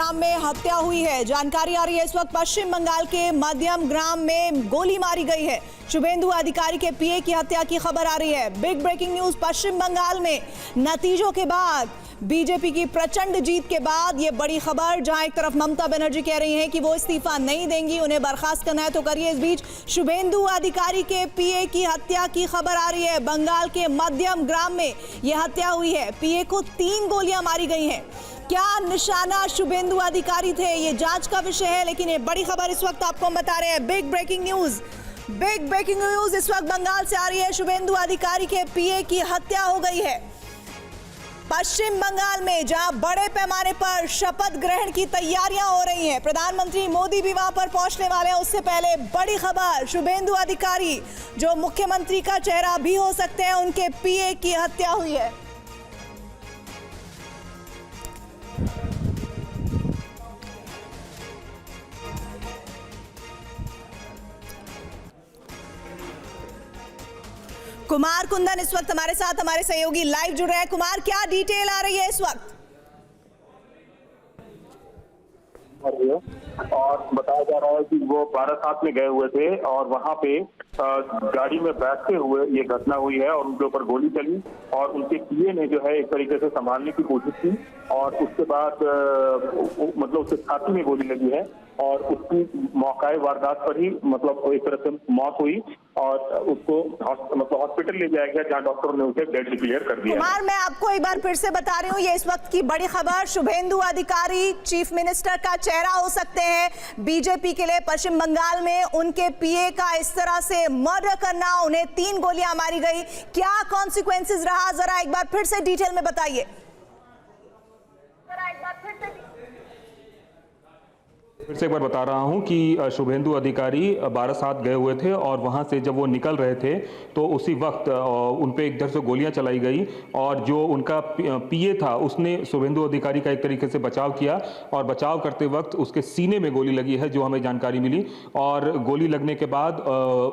ग्राम में हत्या हुई है। जानकारी आ रही है इस वक्त पश्चिम बंगाल के मध्यम ग्राम में गोली मारी गई है। शुभेंदु अधिकारी के पीए की हत्या की खबर आ रही है। बिग ब्रेकिंग न्यूज पश्चिम बंगाल में नतीजों के बाद, बीजेपी की प्रचंड जीत के बाद ये बड़ी खबर, जहां एक तरफ ममता बनर्जी कह रही हैं कि वो इस्तीफा नहीं देंगी, उन्हें बर्खास्त करना है तो करिए। इस बीच शुभेंदु अधिकारी के पीए की हत्या की खबर आ रही है। बंगाल के मध्यम ग्राम में यह हत्या हुई है। पीए को 3 गोलियां मारी गई हैं। क्या निशाना शुभेंदु अधिकारी थे, ये जांच का विषय है, लेकिन ये बड़ी खबर इस वक्त आपको हम बता रहे हैं। बिग ब्रेकिंग न्यूज इस वक्त बंगाल से आ रही है। शुभेंदु अधिकारी के पीए की हत्या हो गई है। पश्चिम बंगाल में जहां बड़े पैमाने पर शपथ ग्रहण की तैयारियां हो रही हैं, प्रधानमंत्री मोदी भी वहां पर पहुंचने वाले हैं। उससे पहले बड़ी खबर, शुभेंदु अधिकारी जो मुख्यमंत्री का चेहरा भी हो सकते हैं, उनके पीए की हत्या हुई है। कुमार कुंदन इस वक्त हमारे साथ, हमारे सहयोगी लाइव जुड़ रहे हैं। कुमार, क्या डिटेल आ रही है इस वक्त? और बताया जा रहा है कि वो बारासात में गए हुए थे और वहां पे गाड़ी में बैठते हुए ये घटना हुई है और उनके ऊपर गोली चली और उनके पीए ने जो है एक तरीके से संभालने की कोशिश की और उसके बाद मतलब उसके छाती में गोली लगी है और उसकी मौकाए वारदात पर ही मतलब एक तरह से मौत हुई और उसको मतलब हॉस्पिटल ले जाया गया, जहां डॉक्टरों ने उसे डेड डिक्लेयर कर दिया। कुमार, मैं आपको एक बार फिर से बता रही हूँ, ये इस वक्त की बड़ी खबर। शुभेंदु अधिकारी चीफ मिनिस्टर का चेहरा हो सकते हैं बीजेपी के लिए। पश्चिम बंगाल में उनके पीए का इस तरह से मर्डर करना, उन्हें 3 गोलियां मारी गई, क्या कॉन्सिक्वेंसेस रहा, जरा एक बार फिर से डिटेल में बताइए। फिर से एक बार बता रहा हूं कि शुभेंदु अधिकारी बारासात गए हुए थे और वहां से जब वो निकल रहे थे तो उसी वक्त उन पे एक तरह से गोलियां चलाई गई और जो उनका पीए था उसने शुभेंदु अधिकारी का एक तरीके से बचाव किया और बचाव करते वक्त उसके सीने में गोली लगी है, जो हमें जानकारी मिली। और गोली लगने के बाद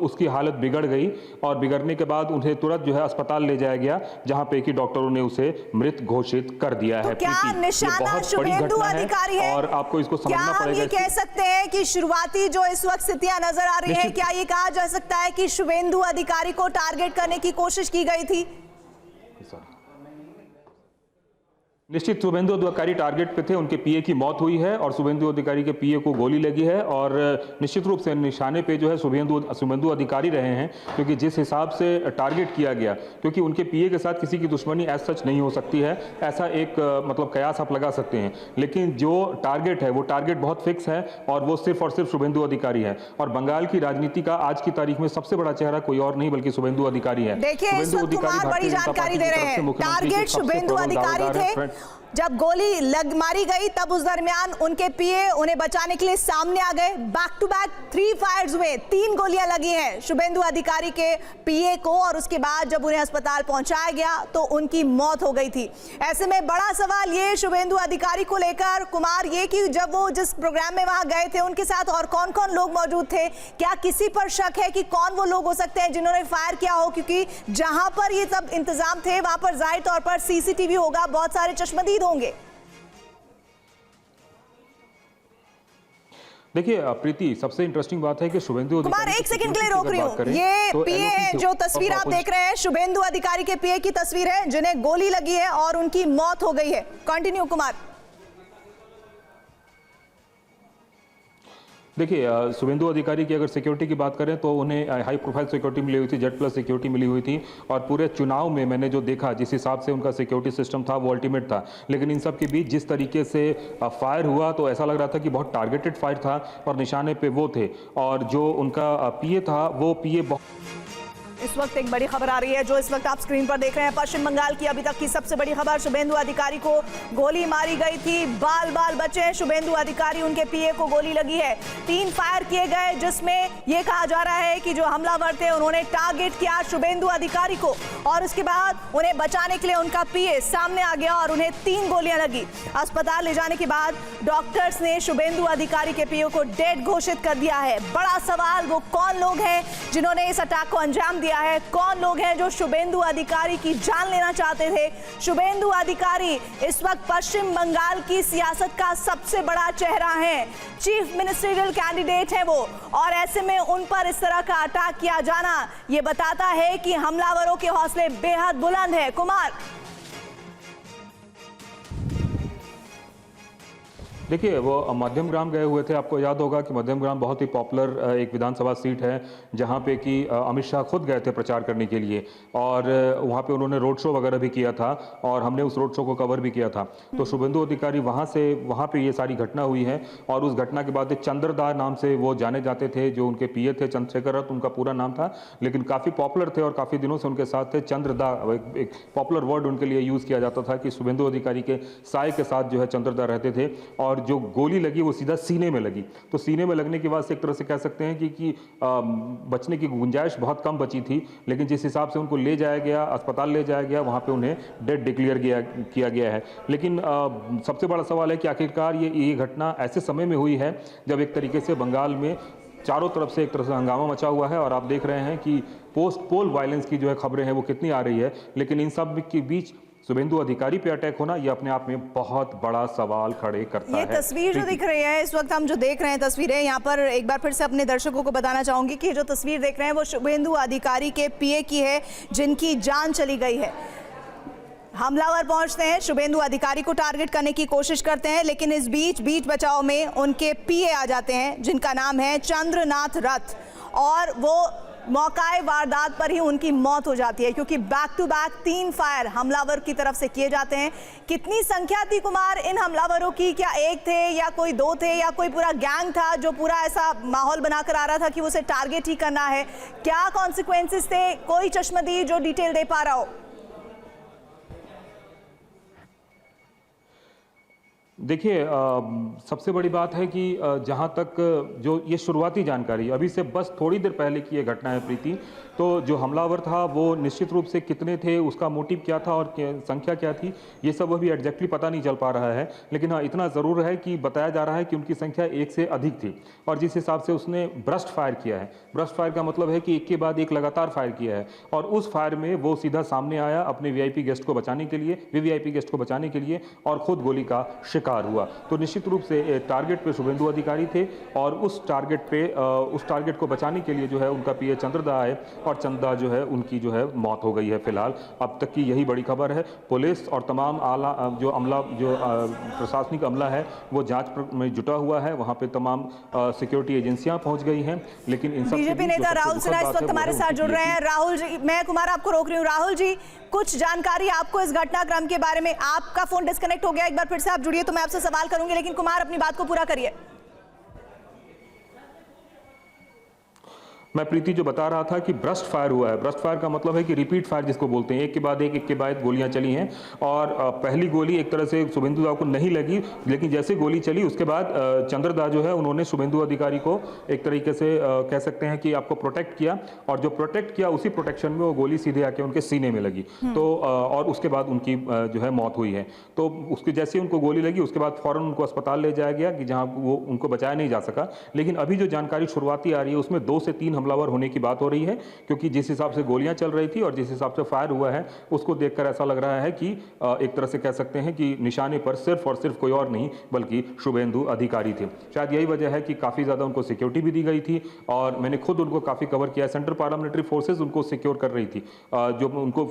उसकी हालत बिगड़ गई और बिगड़ने के बाद उन्हें तुरंत जो है अस्पताल ले जाया गया, जहाँ पे कि डॉक्टरों ने उसे मृत घोषित कर दिया है। क्या निशाना शुभेंदु अधिकारी है और आपको इसको समझना पड़ेगा। कह सकते हैं कि शुरुआती जो इस वक्त स्थितियां नजर आ रही है, क्या ये कहा जा सकता है कि शुभेंदु अधिकारी को टारगेट करने की कोशिश की गई थी? निश्चित शुभेंदु अधिकारी टारगेट पे थे, उनके पीए की मौत हुई है और शुभेंदु अधिकारी के पीए को गोली लगी है और निश्चित रूप से निशाने पे जो है शुभेंदु अधिकारी रहे हैं, क्योंकि जिस हिसाब से टारगेट किया गया, क्योंकि उनके पीए के साथ किसी की दुश्मनी एज सच नहीं हो सकती है, ऐसा एक मतलब कयास आप लगा सकते हैं। लेकिन जो टारगेट है वो टारगेट बहुत फिक्स है और वो सिर्फ और सिर्फ शुभेंदु अधिकारी है। और बंगाल की राजनीति का आज की तारीख में सबसे बड़ा चेहरा कोई और नहीं बल्कि शुभेंदु अधिकारी है। देखिए, बड़ी जानकारी दे रहे हैं, टारगेट शुभेंदु अधिकारी थे। जब गोली मारी गई तब उस दरमियान उनके पीए उन्हें बचाने के लिए सामने आ गए। बैक टू बैक 3 फायर्स हुए, 3 गोलियां लगी हैं शुभेंदु अधिकारी के पीए को और उसके बाद जब उन्हें अस्पताल पहुंचाया गया तो उनकी मौत हो गई थी। ऐसे में बड़ा सवाल ये शुभेंदु अधिकारी को लेकर, कुमार, ये कि जब वो जिस प्रोग्राम में वहां गए थे उनके साथ और कौन कौन लोग मौजूद थे, क्या किसी पर शक है कि कौन वो लोग हो सकते हैं जिन्होंने फायर किया हो? क्योंकि जहां पर ये सब इंतजाम थे वहां पर जाहिर तौर पर सीसीटीवी होगा, बहुत सारे चश्मदीद होंगे। देखिए प्रीति, सबसे इंटरेस्टिंग बात है कि शुभेंदु कुमार, एक सेकंड के लिए रोक रही हूं, ये पीए है, जो तस्वीर आप देख रहे हैं शुभेंदु अधिकारी के पीए की तस्वीर है जिन्हें गोली लगी है और उनकी मौत हो गई है। कंटिन्यू कुमार। देखिए शुभेंदु अधिकारी की अगर सिक्योरिटी की बात करें तो उन्हें हाई प्रोफाइल सिक्योरिटी मिली हुई थी, जेड प्लस सिक्योरिटी मिली हुई थी और पूरे चुनाव में मैंने जो देखा जिस हिसाब से उनका सिक्योरिटी सिस्टम था वो अल्टीमेट था। लेकिन इन सब के बीच जिस तरीके से फायर हुआ तो ऐसा लग रहा था कि बहुत टारगेटेड फायर था और निशाने पे वो थे और जो उनका पीए था वो पीए इस वक्त एक बड़ी खबर आ रही है जो इस वक्त आप स्क्रीन पर देख रहे हैं। पश्चिम बंगाल की अभी तक की सबसे बड़ी खबर, शुभेंदु अधिकारी को गोली मारी गई थी, बाल बाल बचे हैं शुभेंदु अधिकारी, उनके पीए को गोली लगी है। 3 फायर किए गए जिसमें यह कहा जा रहा है कि जो हमलावर थे उन्होंने टारगेट किया शुभेंदु अधिकारी को और उसके बाद उन्हें बचाने के लिए उनका पीए सामने आ गया और उन्हें 3 गोलियां लगी। अस्पताल ले जाने के बाद डॉक्टर्स ने शुभेंदु अधिकारी के पीए को डेड घोषित कर दिया है। बड़ा सवाल, वो कौन लोग हैं जिन्होंने इस अटैक को अंजाम दिया किया है। कौन लोग हैं जो शुभेंदु अधिकारी की जान लेना चाहते थे? शुभेंदु अधिकारी इस वक्त पश्चिम बंगाल की सियासत का सबसे बड़ा चेहरा है, चीफ मिनिस्ट्रियल कैंडिडेट है वो, और ऐसे में उन पर इस तरह का अटैक किया जाना ये बताता है कि हमलावरों के हौसले बेहद बुलंद है। कुमार, देखिए, वो मध्यम ग्राम गए हुए थे। आपको याद होगा कि मध्यम ग्राम बहुत ही पॉपुलर एक विधानसभा सीट है, जहां पे कि अमित शाह खुद गए थे प्रचार करने के लिए, और वहां पे उन्होंने रोड शो वगैरह भी किया था और हमने उस रोड शो को कवर भी किया था। तो शुभेंदु अधिकारी वहां पे ये सारी घटना हुई है, और उस घटना के बाद चंद्रदा नाम से वो जाने जाते थे, जो उनके पीए थे चंद्रशेखर रथ, उनका पूरा नाम था, लेकिन काफ़ी पॉपुलर थे और काफ़ी दिनों से उनके साथ थे। चंद्रदा एक पॉपुलर वर्ड उनके लिए यूज़ किया जाता था कि शुभेंदु अधिकारी के साय के साथ जो है चंद्रदा रहते थे, और जो गोली लगी वो सीधा सीने में लगी। तो सीने में लगने के बाद से एक तरह से कह सकते हैं कि बचने की गुंजाइश बहुत कम बची थी, लेकिन जिस हिसाब से उनको ले जाया गया, अस्पताल ले जाया गया, वहाँ पे उन्हें डेड डिक्लेयर किया गया है। लेकिन सबसे बड़ा सवाल है कि आखिरकार ये घटना ऐसे समय में हुई है जब एक तरीके से बंगाल में चारों तरफ से एक तरह से हंगामा मचा हुआ है, और आप देख रहे हैं कि पोस्ट पोल वायलेंस की जो है खबरें हैं वो कितनी आ रही है। लेकिन इन सब के बीच शुभेंदु अधिकारी पे अटैक होना ये अपने आप में बहुत बड़ा सवाल खड़े करता है। ये तस्वीर जो दिख रही है इस वक्त, हम जो देख रहे हैं तस्वीरें, यहाँ पर एक बार फिर से अपने दर्शकों को बताना चाहूंगी कि जो तस्वीर देख रहे हैं वो शुभेंदु अधिकारी के पीए की है, जिनकी जान चली गई है। हमलावर पहुंचते हैं, शुभेंदु अधिकारी को टारगेट करने की कोशिश करते हैं, लेकिन इस बीच बचाव में उनके पीए आ जाते हैं, जिनका नाम है चंद्रनाथ रथ, और वो मौकाए वारदात पर ही उनकी मौत हो जाती है, क्योंकि बैक टू बैक 3 फायर हमलावर की तरफ से किए जाते हैं। कितनी संख्या थी कुमार इन हमलावरों की? क्या एक थे या कोई 2 थे या कोई पूरा गैंग था जो पूरा ऐसा माहौल बनाकर आ रहा था कि उसे टारगेट ही करना है? क्या कॉन्सिक्वेंसेस थे? कोई चश्मदीद जो डिटेल दे पा रहा हो? देखिए, सबसे बड़ी बात है कि जहाँ तक जो ये शुरुआती जानकारी, अभी से बस थोड़ी देर पहले की ये घटना है प्रीति, तो जो हमलावर था वो निश्चित रूप से कितने थे, उसका मोटिव क्या था और संख्या क्या थी, ये सब अभी एग्जैक्टली पता नहीं चल पा रहा है। लेकिन हाँ, इतना ज़रूर है कि बताया जा रहा है कि उनकी संख्या 1 से अधिक थी, और जिस हिसाब से उसने ब्रस्ट फायर किया है, ब्रस्ट फायर का मतलब है कि एक के बाद एक लगातार फायर किया है, और उस फायर में वो सीधा सामने आया अपने वीवीआईपी गेस्ट को बचाने के लिए, और खुद गोली का शिकार हुआ। तो निश्चित रूप से टारगेट पे शुभेंदु अधिकारी थे, और उस टारगेट को बचाने के लिए जो है उनका पीए चंद्रदा है, और चंदा जो है उनकी जो है मौत हो गई है। फिलहाल अब तक की यही बड़ी खबर है। पुलिस और तमाम आला जो प्रशासनिक अमला है वो जांच में जुटा हुआ है। वहां पे तमाम सिक्योरिटी एजेंसियां पहुंच गई हैं, लेकिन इन सब बीजेपी नेता राहुल सिन्हा इस वक्त हमारे साथ जुड़ रहे हैं। राहुल जी, मैं कुमार आपको रोक रही हूँ। राहुल जी, कुछ जानकारी आपको इस घटनाक्रम के बारे में? आपका फोन डिस्कनेक्ट हो गया, एक बार फिर से आप जुड़िए तो मैं आपसे सवाल करूंगी, लेकिन कुमार अपनी बात को पूरा करिए। मैं प्रीति जो बता रहा था कि ब्रस्ट फायर हुआ है। ब्रस्ट फायर का मतलब है कि रिपीट फायर जिसको बोलते हैं, एक के बाद गोलियां चली हैं, और पहली गोली एक तरह से शुभेंदु दा को नहीं लगी, लेकिन जैसे गोली चली उसके बाद चंद्रदा जो है उन्होंने शुभेंदु अधिकारी को एक तरीके से कह सकते हैं कि आपको प्रोटेक्ट किया, और जो प्रोटेक्ट किया उसी प्रोटेक्शन में वो गोली सीधे आके उनके सीने में लगी। तो और उसके बाद उनकी जो है मौत हुई है। तो उसकी जैसे उनको गोली लगी उसके बाद फौरन उनको अस्पताल ले जाया गया, कि जहाँ वो उनको बचाया नहीं जा सका। लेकिन अभी जो जानकारी शुरुआती आ रही है उसमें 2 से 3 हमलावर होने की बात हो रही है, क्योंकि जिस हिसाब से गोलियां चल रही थी और जिस हिसाब से फायर हुआ है उसको देखकर ऐसा लग रहा है कि एक तरह से कह सकते हैं कि निशाने पर सिर्फ और सिर्फ कोई और नहीं बल्कि शुभेंदु अधिकारी थे। शायद यही वजह है कि काफ़ी ज़्यादा उनको सिक्योरिटी भी दी गई थी, और मैंने खुद उनको काफ़ी कवर किया। सेंट्रल पैरामिलिट्री फोर्सेज उनको सिक्योर कर रही थी, जो उनको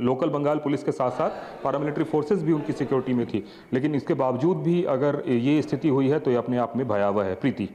लोकल बंगाल पुलिस के साथ साथ पैरामिलिट्री फोर्सेज भी उनकी सिक्योरिटी में थी। लेकिन इसके बावजूद भी अगर ये स्थिति हुई है तो ये अपने आप में भयावह है। प्रीति।